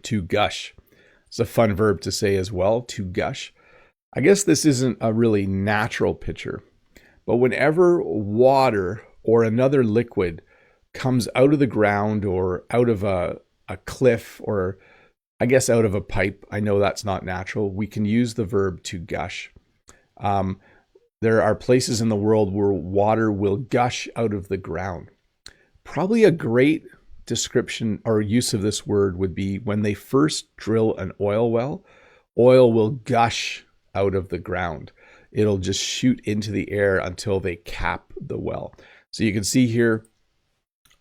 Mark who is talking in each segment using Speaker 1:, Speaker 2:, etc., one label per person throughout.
Speaker 1: To gush. It's a fun verb to say as well, to gush. I guess this isn't a really natural picture, but whenever water or another liquid comes out of the ground or out of a cliff, or I guess out of a pipe, I know that's not natural, we can use the verb to gush. There are places in the world where water will gush out of the ground. Probably a great description or use of this word would be when they first drill an oil well, oil will gush out of the ground. It'll just shoot into the air until they cap the well. So you can see here,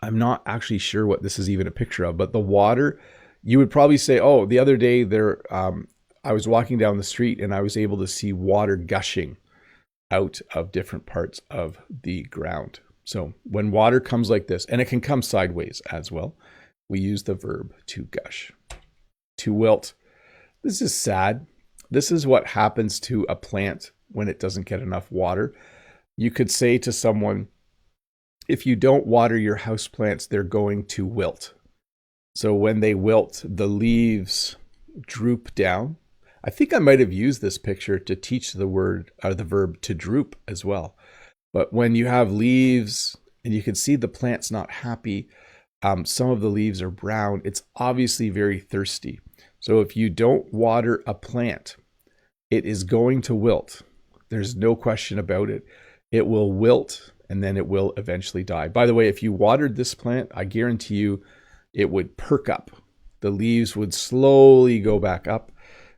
Speaker 1: I'm not actually sure what this is even a picture of, but the water, you would probably say, oh, the other day I was walking down the street and I was able to see water gushing out of different parts of the ground. So when water comes like this, and it can come sideways as well, we use the verb to gush. To wilt. This is sad. This is what happens to a plant when it doesn't get enough water. You could say to someone, if you don't water your houseplants, they're going to wilt. So when they wilt, the leaves droop down. I think I might have used this picture to teach the verb to droop as well. But when you have leaves and you can see the plant's not happy, some of the leaves are brown, it's obviously very thirsty. So if you don't water a plant, it is going to wilt. There's no question about it. It will wilt and then it will eventually die. By the way, if you watered this plant, I guarantee you it would perk up. The leaves would slowly go back up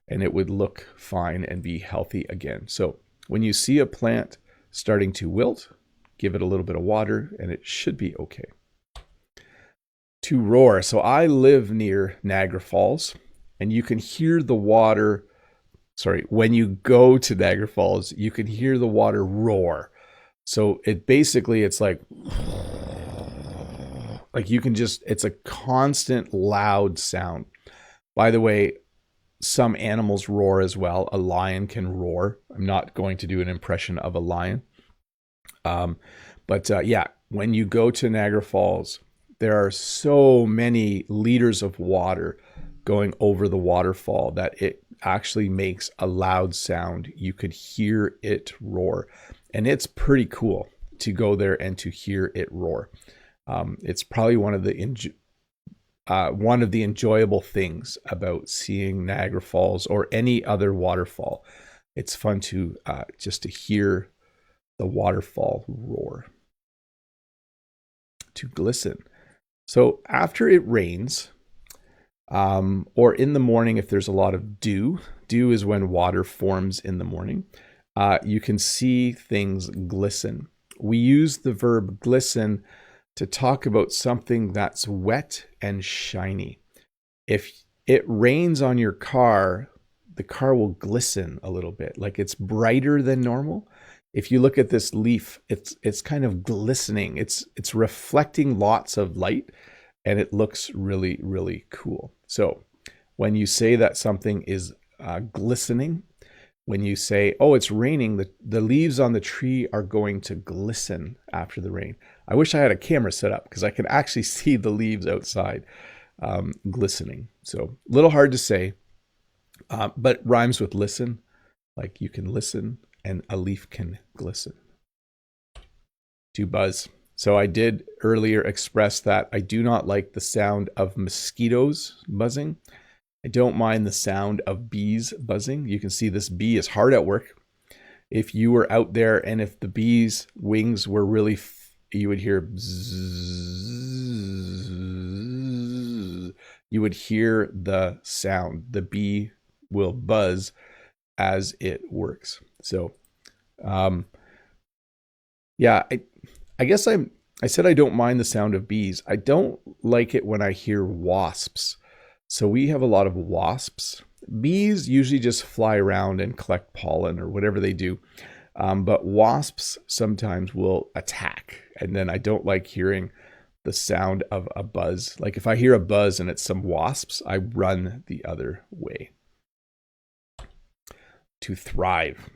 Speaker 1: and it would look fine and be healthy again. So when you see a plant starting to wilt, give it a little bit of water and it should be okay. To roar. So I live near Niagara Falls and you can hear the water. When you go to Niagara Falls, you can hear the water roar. So it's like you can just, it's a constant loud sound. By the way, some animals roar as well. A lion can roar. I'm not going to do an impression of a lion. When you go to Niagara Falls, there are so many liters of water going over the waterfall that it actually makes a loud sound. You could hear it roar. And it's pretty cool to go there and to hear it roar. It's probably one of the enjoyable things about seeing Niagara Falls or any other waterfall. It's fun to just to hear the waterfall roar. To glisten. So after it rains, or in the morning if there's a lot of dew is when water forms in the morning, you can see things glisten. We use the verb glisten to talk about something that's wet and shiny. If it rains on your car, the car will glisten a little bit, like it's brighter than normal. If you look at this leaf, it's kind of glistening. It's reflecting lots of light and it looks really, really cool. So when you say that something is glistening, when you say, oh, it's raining, the leaves on the tree are going to glisten after the rain. I wish I had a camera set up because I could actually see the leaves outside glistening. So a little hard to say, but rhymes with listen. Like you can listen and a leaf can glisten. To buzz. So I did earlier express that I do not like the sound of mosquitoes buzzing. I don't mind the sound of bees buzzing. You can see this bee is hard at work. If you were out there and if the bee's wings were really, you would hear bzzz. You would hear the sound. The bee will buzz as it works. So, I guess I said I don't mind the sound of bees. I don't like it when I hear wasps. So we have a lot of wasps. Bees usually just fly around and collect pollen or whatever they do. But wasps sometimes will attack. And then I don't like hearing the sound of a buzz. Like if I hear a buzz and it's some wasps, I run the other way. To thrive.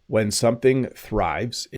Speaker 1: When something thrives,